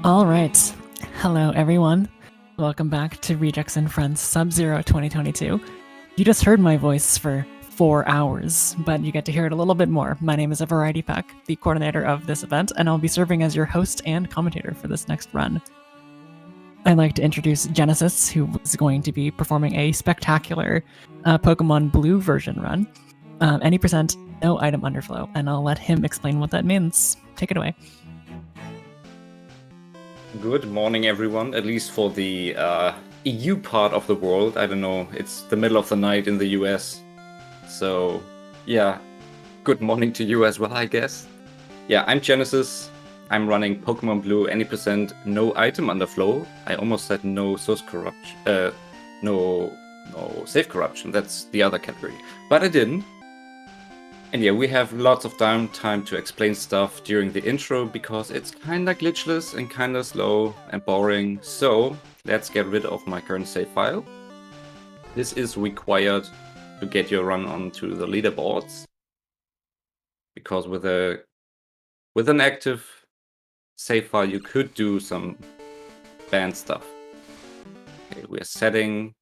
Alright, hello everyone. Welcome back to Rejects and Friends Sub-Zero 2022. You just heard my voice for 4 hours, but you get to hear it a little bit more. My name is Variety Pack, the coordinator of this event, and I'll be serving as your host and commentator for this next run. I'd like to introduce G3neziz, who is going to be performing a spectacular Pokemon Blue version run. Any percent, no item underflow, and I'll let him explain what that means. Take it away. Good morning, everyone, at least for the EU part of the world. I don't know, it's the middle of the night in the US. So, yeah, good morning to you as well, I guess. Yeah, I'm G3neziz. I'm running Pokemon Blue any percent, no item underflow. I almost said no source corruption, no safe corruption, that's the other category. But I didn't. And yeah, we have lots of time to explain stuff during the intro because it's kinda glitchless and kinda slow and boring. So let's get rid of my current save file. This is required to get your run onto the leaderboards, because with an active save file you could do some banned stuff. Okay, we're setting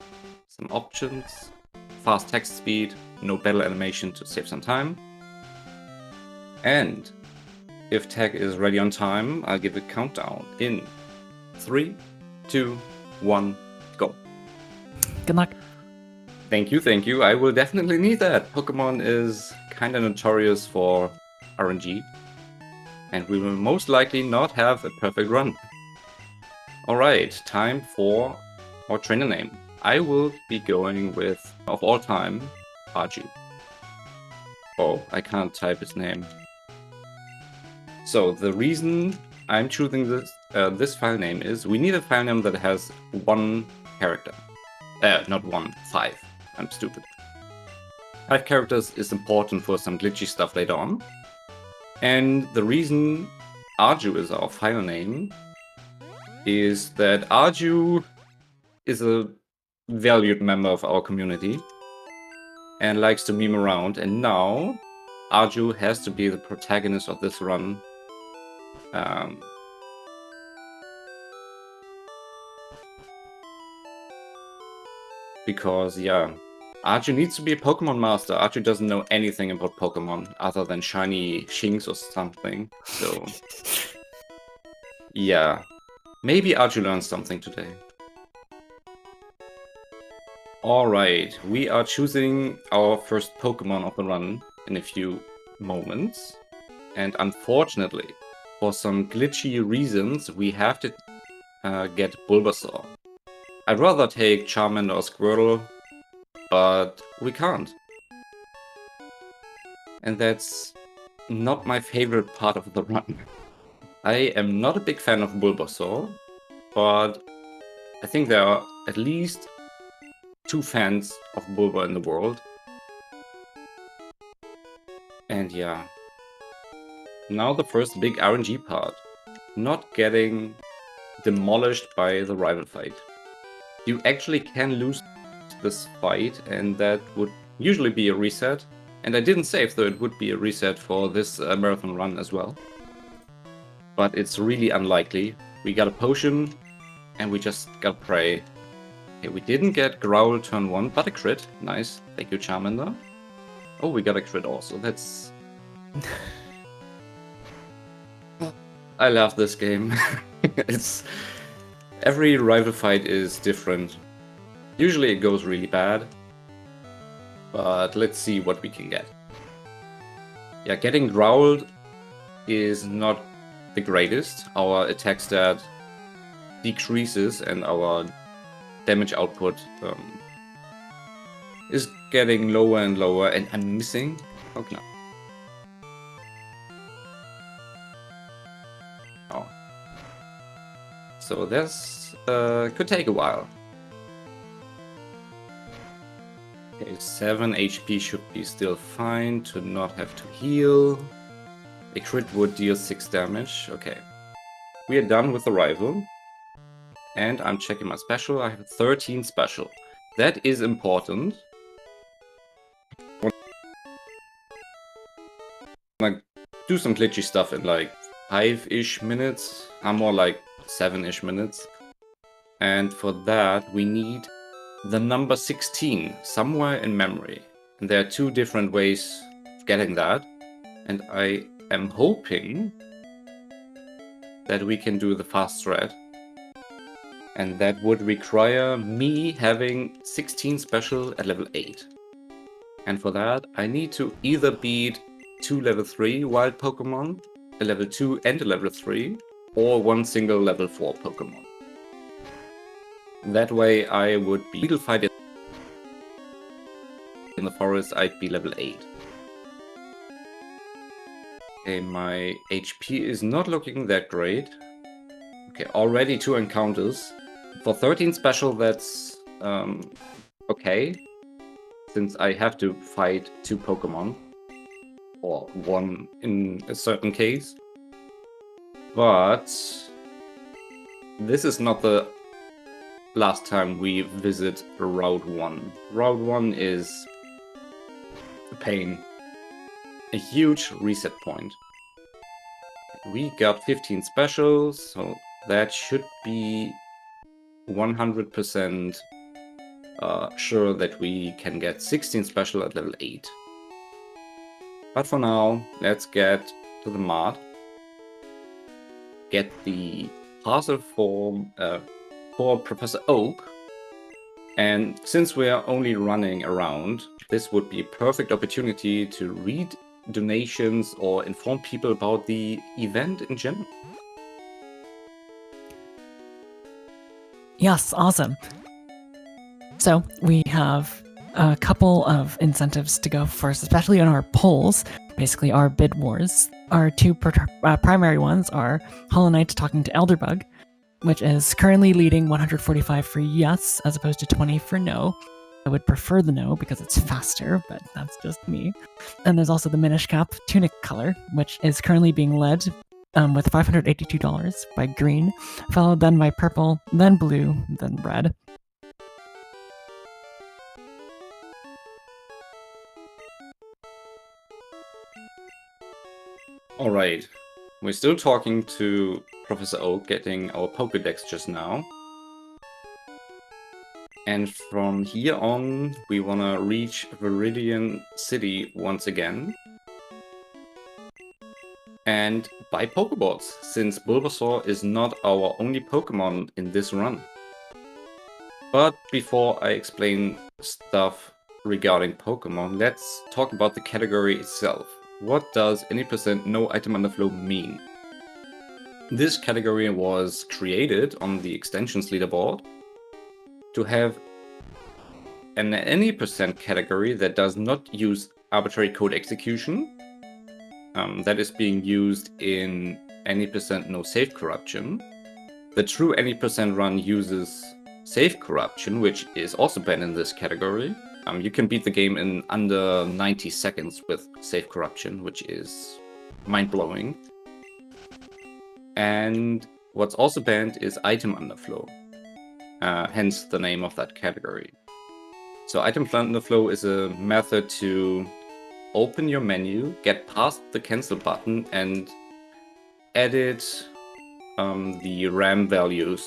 some options. Fast text speed, no battle animation to save some time. And if tag is ready on time, I'll give a countdown in 3, 2, 1, go. Good luck. Thank you. I will definitely need that. Pokemon is kinda notorious for RNG, and we will most likely not have a perfect run. Alright, time for our trainer name. I will be going with, of all time, Arju. Oh, I can't type his name. So the reason I'm choosing this file name is we need a file name that has one character. Not one, 5. I'm stupid. 5 characters is important for some glitchy stuff later on. And the reason Arju is our file name is that Arju is a valued member of our community and likes to meme around, and now Arju has to be the protagonist of this run. Because yeah, Arju needs to be a Pokemon master. Arju doesn't know anything about Pokemon other than shiny Shinx or something, so yeah, maybe Arju learns something today. Alright, we are choosing our first Pokemon of the run in a few moments. And unfortunately, for some glitchy reasons, we have to get Bulbasaur. I'd rather take Charmander or Squirtle, but we can't. And that's not my favorite part of the run. I am not a big fan of Bulbasaur, but I think there are at least 2 fans of Bulba in the world. And yeah. Now the first big RNG part. Not getting demolished by the rival fight. You actually can lose this fight, and that would usually be a reset. And I didn't save, so it would be a reset for this marathon run as well. But it's really unlikely. We got a potion, and we just gotta pray. Okay, we didn't get Growl turn 1, but a crit. Nice. Thank you, Charmander. Oh, we got a crit also. That's... I love this game. It's... Every rival fight is different. Usually it goes really bad. But let's see what we can get. Yeah, getting Growled is not the greatest. Our attack stat decreases and our damage output is getting lower and lower, and I'm missing. Oh no. Oh. So this could take a while. Okay, 7 HP should be still fine to not have to heal. A crit would deal 6 damage. Okay. We are done with the rival. And I'm checking my special. I have 13 special. That is important. Like, do some glitchy stuff in like 5-ish minutes. I'm more like 7-ish minutes. And for that, we need the number 16 somewhere in memory. And there are 2 different ways of getting that. And I am hoping that we can do the fast thread. And that would require me having 16 special at level 8. And for that, I need to either beat 2 level 3 wild Pokemon, a level 2 and a level 3, or 1 single level 4 Pokemon. That way I would be legal fight in the forest, I'd be level 8. Okay, my HP is not looking that great. Okay, already 2 encounters. For 13 special, that's okay, since I have to fight 2 Pokemon, or 1 in a certain case. But this is not the last time we visit Route 1. Route 1 is a pain. A huge reset point. We got 15 specials, so that should be 100% sure that we can get 16 special at level 8. But for now, let's get to the mod. Get the parcel form for Professor Oak. And since we are only running around, this would be a perfect opportunity to read donations or inform people about the event in general. Yes, awesome. So we have a couple of incentives to go first, especially on our polls, basically our bid wars. Our 2 primary ones are Hollow Knight talking to Elderbug, which is currently leading 145 for yes, as opposed to 20 for no. I would prefer the no because it's faster, but that's just me. And there's also the Minish Cap Tunic color, which is currently being led with $582 by green, followed then by purple, then blue, then red. Alright, we're still talking to Professor Oak, getting our Pokédex just now. And from here on, we want to reach Viridian City once again. And buy Pokeballs, since Bulbasaur is not our only Pokemon in this run. But before I explain stuff regarding Pokemon, let's talk about the category itself. What does any % no item underflow mean? This category was created on the extensions leaderboard to have an any % category that does not use arbitrary code execution. That is being used in any % no save corruption. The true any % run uses save corruption, which is also banned in this category. You can beat the game in under 90 seconds with save corruption, which is mind-blowing. And what's also banned is item underflow, hence the name of that category. So item underflow is a method to open your menu, get past the cancel button, and edit the RAM values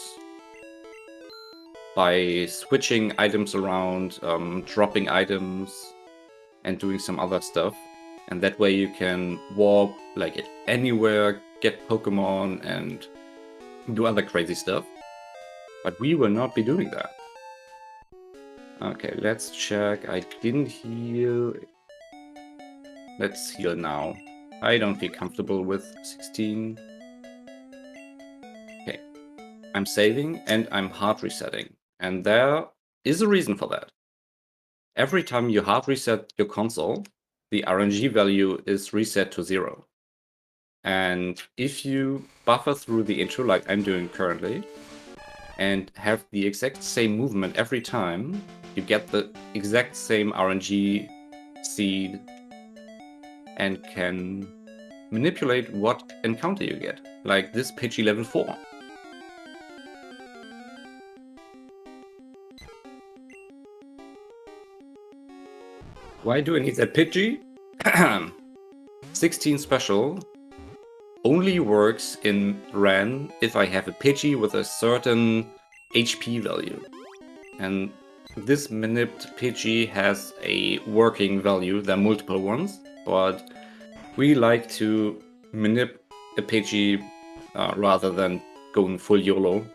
by switching items around, dropping items, and doing some other stuff. And that way you can warp like anywhere, get Pokemon, and do other crazy stuff. But we will not be doing that. Okay, let's check. I didn't heal. Let's heal now. I don't feel comfortable with 16. Okay, I'm saving and I'm hard resetting. And there is a reason for that. Every time you hard reset your console, the RNG value is reset to 0. And if you buffer through the intro like I'm doing currently, and have the exact same movement every time, you get the exact same RNG seed and can manipulate what encounter you get, like this Pidgey level 4. Why do I need that Pidgey? 16 special only works in Ran if I have a Pidgey with a certain HP value. And this Manipped Pidgey has a working value. There are multiple ones, but we like to manip a Pidgey rather than going full YOLO.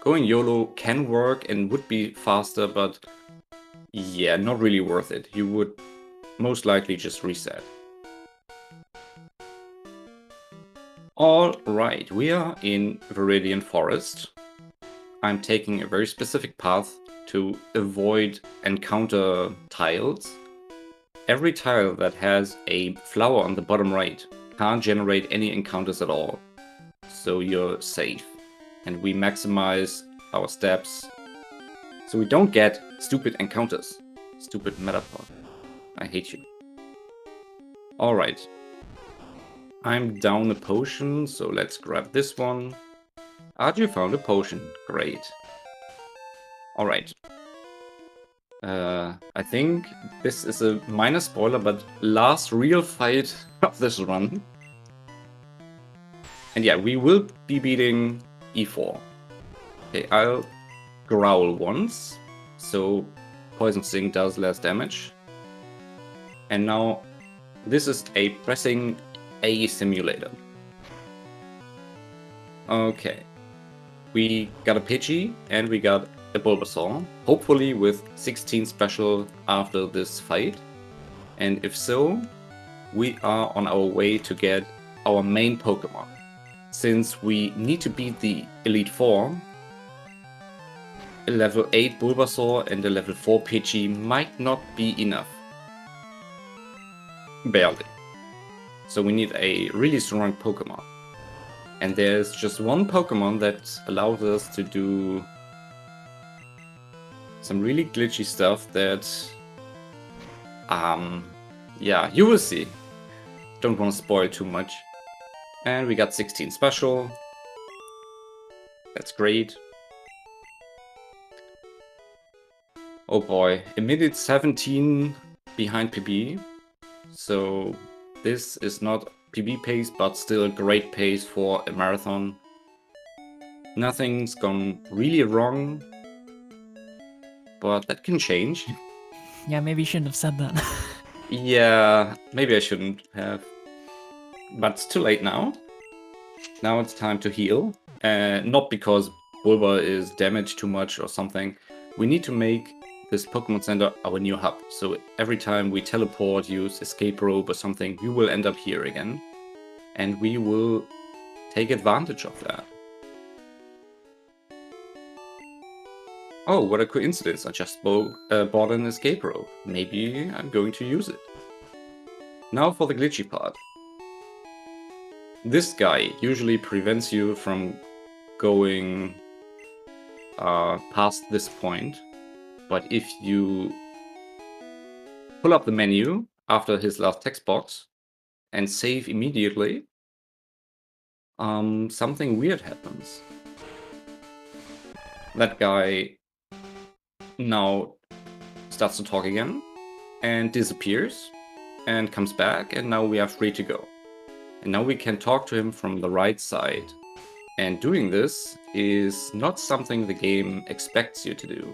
Going YOLO can work and would be faster, but yeah, not really worth it. You would most likely just reset. Alright, we are in Viridian Forest. I'm taking a very specific path to avoid encounter tiles. Every tile that has a flower on the bottom right can't generate any encounters at all. So you're safe. And we maximize our steps so we don't get stupid encounters. Stupid Metapod. I hate you. Alright. I'm down a potion, so let's grab this one. Arju found a potion. Great. Alright. I think this is a minor spoiler, but last real fight of this run. And yeah, we will be beating E4. Okay, I'll growl once, so Poison Sting does less damage. And now this is a pressing A simulator. Okay. We got a Pidgey and we got a Bulbasaur, hopefully with 16 special after this fight. And if so, we are on our way to get our main Pokemon. Since we need to beat the Elite Four, a level 8 Bulbasaur and a level 4 Pidgey might not be enough. Barely. So we need a really strong Pokemon. And there's just one Pokemon that allows us to do some really glitchy stuff that... yeah, you will see. Don't want to spoil too much. And we got 16 special. That's great. Oh boy, a minute 17 behind PB. So this is not PB pace, but still a great pace for a marathon. Nothing's gone really wrong, but that can change. Yeah, maybe you shouldn't have said that. Yeah, maybe I shouldn't have. But it's too late now. Now it's time to heal. Not because Bulba is damaged too much or something. We need to make this Pokemon Center our new hub. So every time we teleport, use escape rope or something, we will end up here again. And we will take advantage of that. Oh, what a coincidence. I just bought an escape rope. Maybe I'm going to use it. Now for the glitchy part. This guy usually prevents you from going past this point. But if you pull up the menu after his last text box and save immediately, something weird happens. That guy now starts to talk again and disappears and comes back, and now we are free to go. And now we can talk to him from the right side. And doing this is not something the game expects you to do.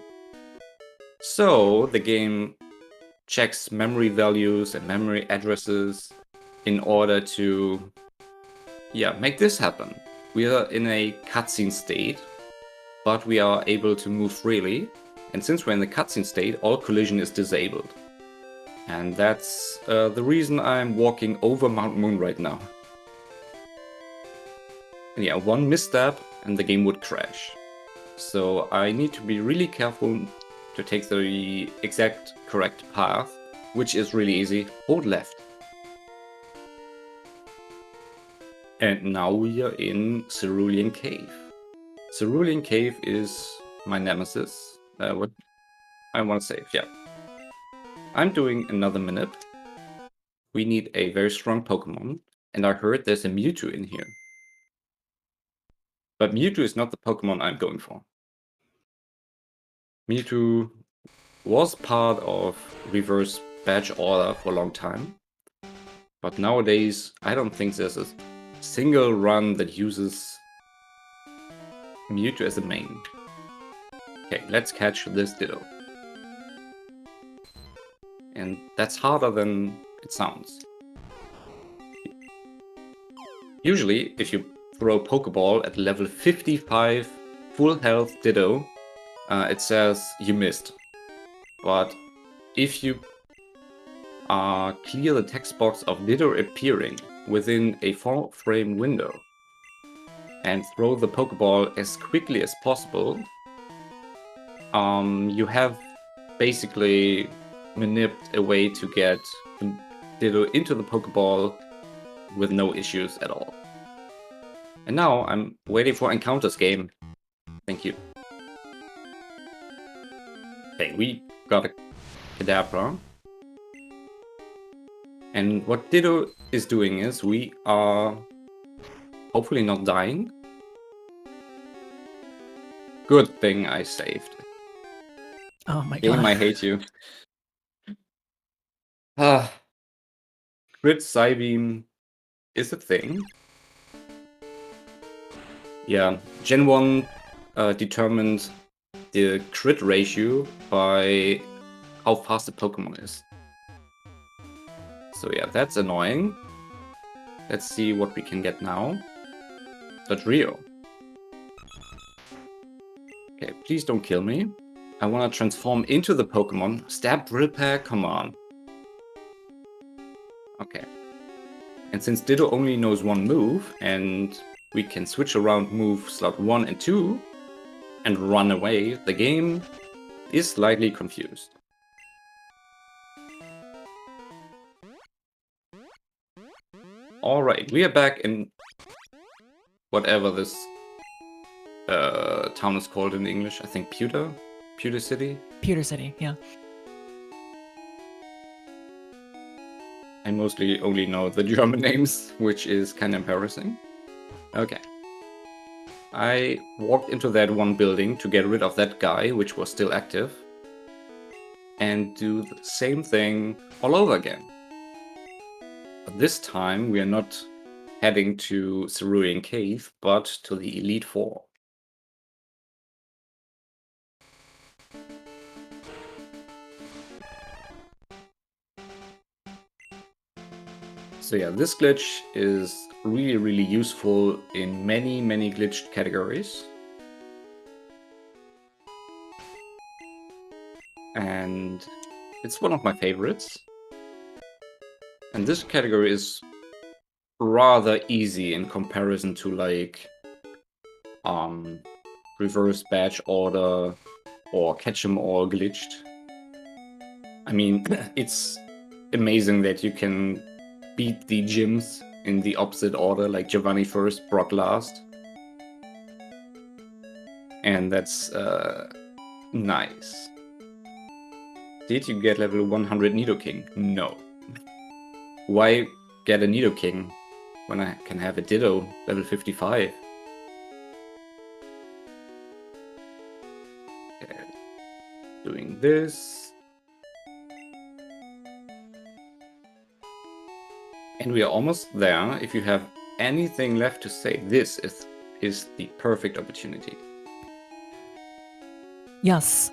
So the game checks memory values and memory addresses in order to, make this happen. We are in a cutscene state, but we are able to move freely. And since we're in the cutscene state, all collision is disabled. And that's the reason I'm walking over Mount Moon right now. And yeah, one misstep and the game would crash. So I need to be really careful to take the exact correct path, which is really easy. Hold left. And now we are in Cerulean Cave. Cerulean Cave is my nemesis. What I want to save, yeah. I'm doing another Minip. We need a very strong Pokemon, and I heard there's a Mewtwo in here. But Mewtwo is not the Pokemon I'm going for. Mewtwo was part of Reverse Badge Order for a long time. But nowadays, I don't think there's a single run that uses Mewtwo as a main. Okay, let's catch this Ditto. And that's harder than it sounds. Usually, if you throw a Pokeball at level 55 full health Ditto, it says you missed. But if you clear the text box of Ditto appearing within a 4-frame window and throw the Pokeball as quickly as possible, you have basically manipulated a way to get Ditto into the Pokeball with no issues at all. And now I'm waiting for Encounters game. Thank you. Okay, we got a Kadabra. And what Ditto is doing is we are hopefully not dying. Good thing I saved. Oh my god. Game, I hate you. Crit Psybeam is a thing. Yeah, Gen 1 determined the crit ratio by how fast the Pokemon is. So yeah, that's annoying. Let's see what we can get now. Rio. Okay, please don't kill me. I want to transform into the Pokemon. Stab Drill Peck, come on. Okay. And since Ditto only knows one move, and we can switch around move slot 1 and 2 and run away, the game is slightly confused. Alright, we are back in whatever this town is called in English. I think Pewter City? Pewter City, yeah. I mostly only know the German names, which is kind of embarrassing. Okay. I walked into that one building to get rid of that guy, which was still active, and do the same thing all over again. But this time we are not heading to Cerulean Cave, but to the Elite Four. So yeah, this glitch is really useful in many glitched categories. And it's one of my favorites. And this category is rather easy in comparison to like reverse badge order or catch 'em all glitched. I mean, it's amazing that you can beat the gyms in the opposite order, like Giovanni first, Brock last. And that's nice. Did you get level 100 Nidoking? No. Why get a Nidoking when I can have a Ditto level 55? Okay. Doing this. And we are almost there. If you have anything left to say, this is the perfect opportunity. Yes.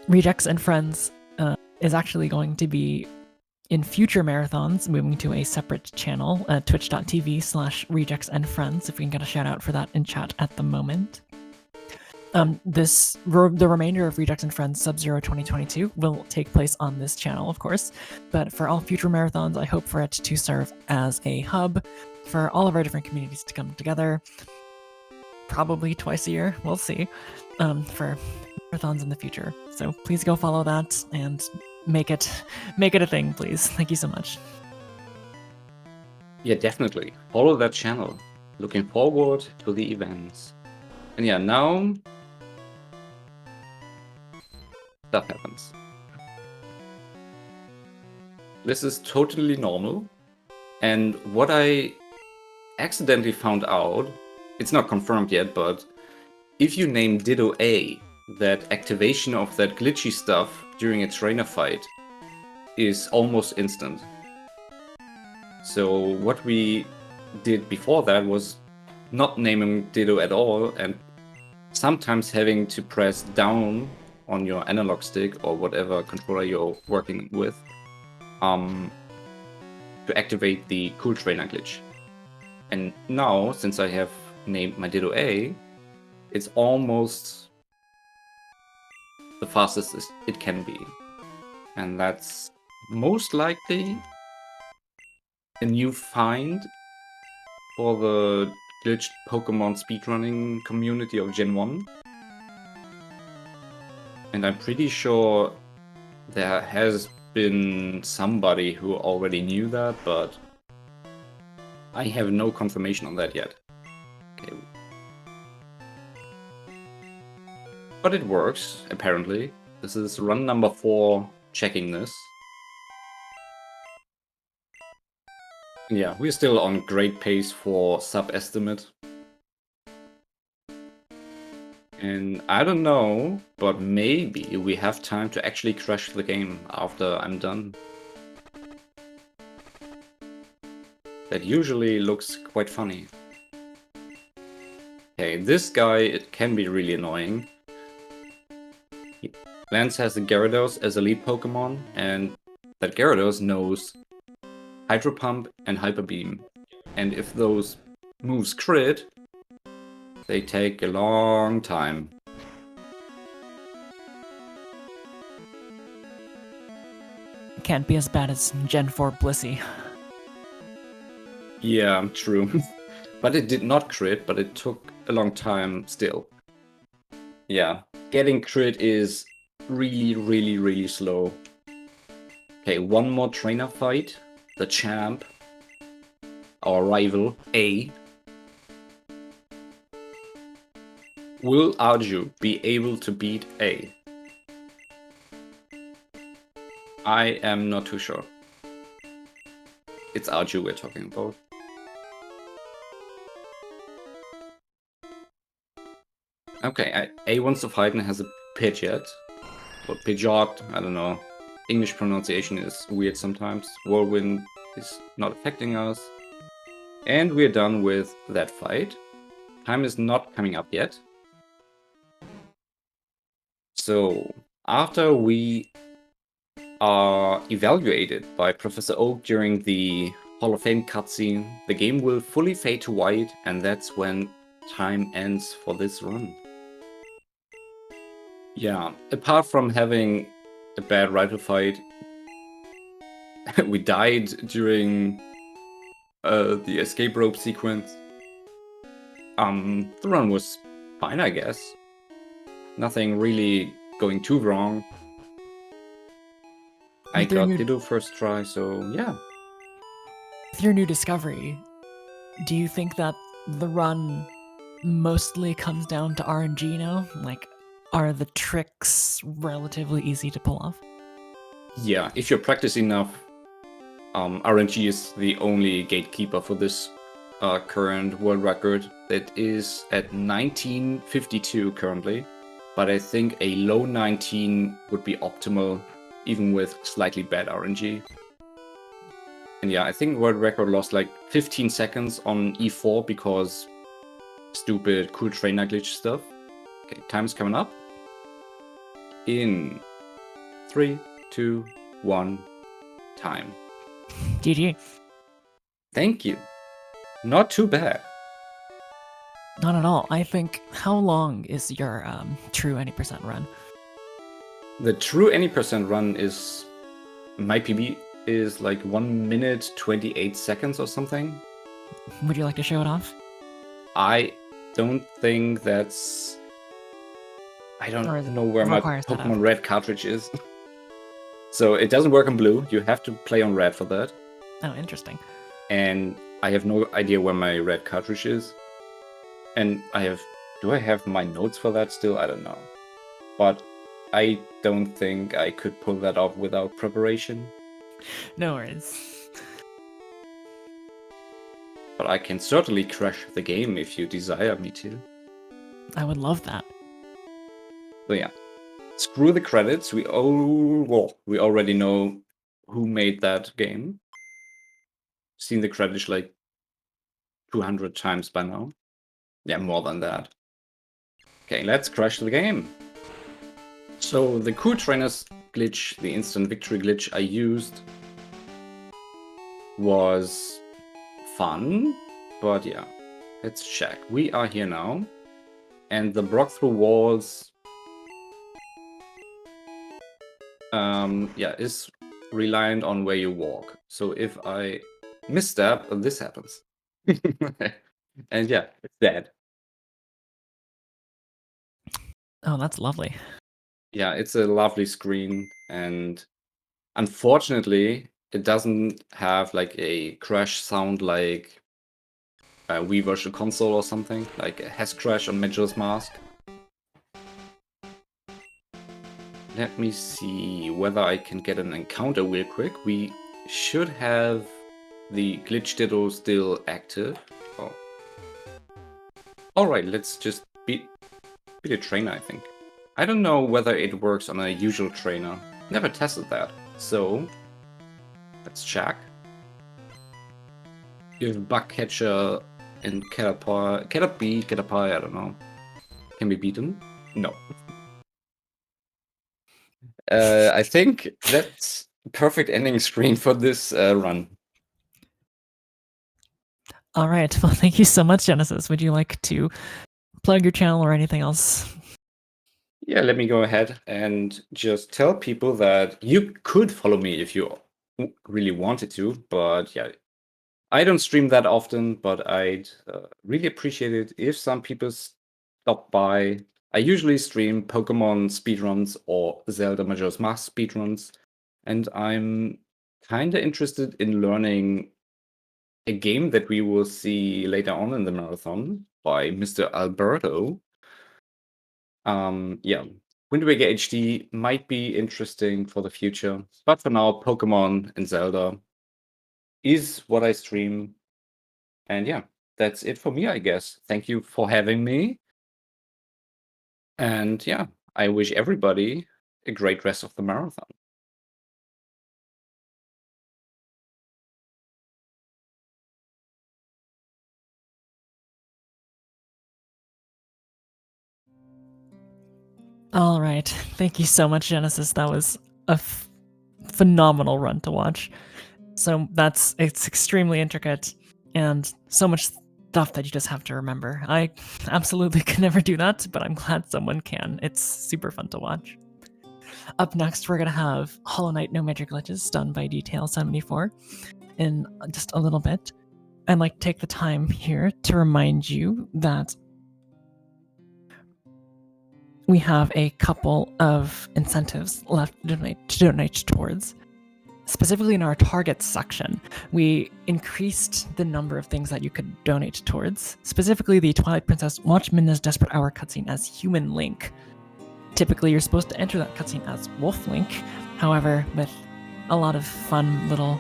Rejects and Friends is actually going to be, in future marathons, moving to a separate channel, twitch.tv/Rejects and Friends, if we can get a shout out for that in chat at the moment. The remainder of Rejects and Friends Sub-Zero 2022 will take place on this channel, of course, but for all future marathons, I hope for it to serve as a hub for all of our different communities to come together, probably twice a year, we'll see, for marathons in the future. So please go follow that and make it a thing, please. Thank you so much. Yeah, definitely. Follow that channel. Looking forward to the events. And yeah, now stuff happens. This is totally normal. And what I accidentally found out, it's not confirmed yet, but if you name Ditto A, that activation of that glitchy stuff during a trainer fight is almost instant. So what we did before that was not naming Ditto at all, and sometimes having to press down on your analog stick or whatever controller you're working with to activate the Cool Trainer glitch. And now, since I have named my Ditto A, it's almost the fastest it can be. And that's most likely a new find for the glitched Pokemon speedrunning community of Gen 1. And I'm pretty sure there has been somebody who already knew that, but I have no confirmation on that yet. Okay. But it works, apparently. This is run number 4 checking this. Yeah, we're still on great pace for sub-estimate. And I don't know, but maybe we have time to actually crash the game after I'm done. That usually looks quite funny. Okay, this guy, it can be really annoying. Lance has the Gyarados as a lead Pokemon, and that Gyarados knows Hydro Pump and Hyper Beam. And if those moves crit, they take a long time. Can't be as bad as Gen 4 Blissey. Yeah, true. But it did not crit, but it took a long time still. Yeah, getting crit is really slow. Okay, one more trainer fight. The champ, our rival, A. Will Arju be able to beat A? I am not too sure. It's Arju we're talking about. Okay, A wants to fight and has a Pidgeot. Or Pidgeot, I don't know. English pronunciation is weird sometimes. Whirlwind is not affecting us. And we're done with that fight. Time is not coming up yet. So, after we are evaluated by Professor Oak during the Hall of Fame cutscene, the game will fully fade to white, and that's when time ends for this run. Yeah, apart from having a bad rifle fight, we died during the escape rope sequence. The run was fine, I guess. Nothing really going too wrong. I got Ditto first try, so yeah. With your new discovery, do you think that the run mostly comes down to RNG now? Like, are the tricks relatively easy to pull off? Yeah, if you practice enough, RNG is the only gatekeeper for this current world record. That is at 1952 currently, but I think a low 19 would be optimal, even with slightly bad RNG. And yeah, I think world record lost like 15 seconds on E4 because stupid cool trainer glitch stuff. Okay, time's coming up. In 3, 2, 1, time. GG. Thank you. Not too bad. Not at all. I think, how long is your true any percent run? The true any percent run is, my PB is like 1 minute 28 seconds or something. Would you like to show it off? I don't think that's... I don't know where my Pokemon Red cartridge is. So it doesn't work on blue. You have to play on red for that. Oh, interesting. And I have no idea where my red cartridge is. And do I have my notes for that still? I don't know. But I don't think I could pull that off without preparation. No worries. But I can certainly crash the game if you desire me to. I would love that. So yeah, screw the credits. We already know who made that game. Seen the credits like 200 times by now. Yeah, more than that. Okay, let's crash the game. So the Cool Trainers glitch, the instant victory glitch I used was fun, but yeah, let's check. We are here now, and the block through walls yeah, is reliant on where you walk. So if I misstep, this happens. And yeah, it's dead. Oh, that's lovely. Yeah, it's a lovely screen, and unfortunately, it doesn't have like a crash sound like a Wii Virtual Console or something, like a Has Crash on Majora's Mask. Let me see whether I can get an encounter real quick. We should have the glitch ditto still active. Oh. Alright, let's just beat a trainer, I think. I don't know whether it works on a usual trainer. Never tested that. So, let's check. If Bugcatcher and Caterpie, I don't know, can be beaten? No. I think that's perfect ending screen for this run. All right. Well, thank you so much, Genesis. Would you like to plug your channel or anything else? Yeah, let me go ahead and just tell people that you could follow me if you really wanted to, but yeah, I don't stream that often, but I'd really appreciate it if some people stop by. I usually stream Pokemon speedruns or Zelda Majora's Mask speedruns, and I'm kind of interested in learning a game that we will see later on in the marathon by Mr. Alberto. Yeah, Wind Waker HD might be interesting for the future, but for now, Pokemon and Zelda is what I stream. And yeah, that's it for me, I guess. Thank you for having me. And yeah, I wish everybody a great rest of the marathon. All right. Thank you so much, Genesis. That was a phenomenal run to watch. So it's extremely intricate and so much stuff that you just have to remember. I absolutely could never do that, but I'm glad someone can. It's super fun to watch. Up next, we're going to have Hollow Knight No Major Glitches done by Detail74 in just a little bit. I'd like to take the time here to remind you that we have a couple of incentives left to donate towards. Specifically in our targets section, we increased the number of things that you could donate towards. Specifically, the Twilight Princess Watch Midna's Desperate Hour cutscene as Human Link. Typically, you're supposed to enter that cutscene as Wolf Link. However, with a lot of fun little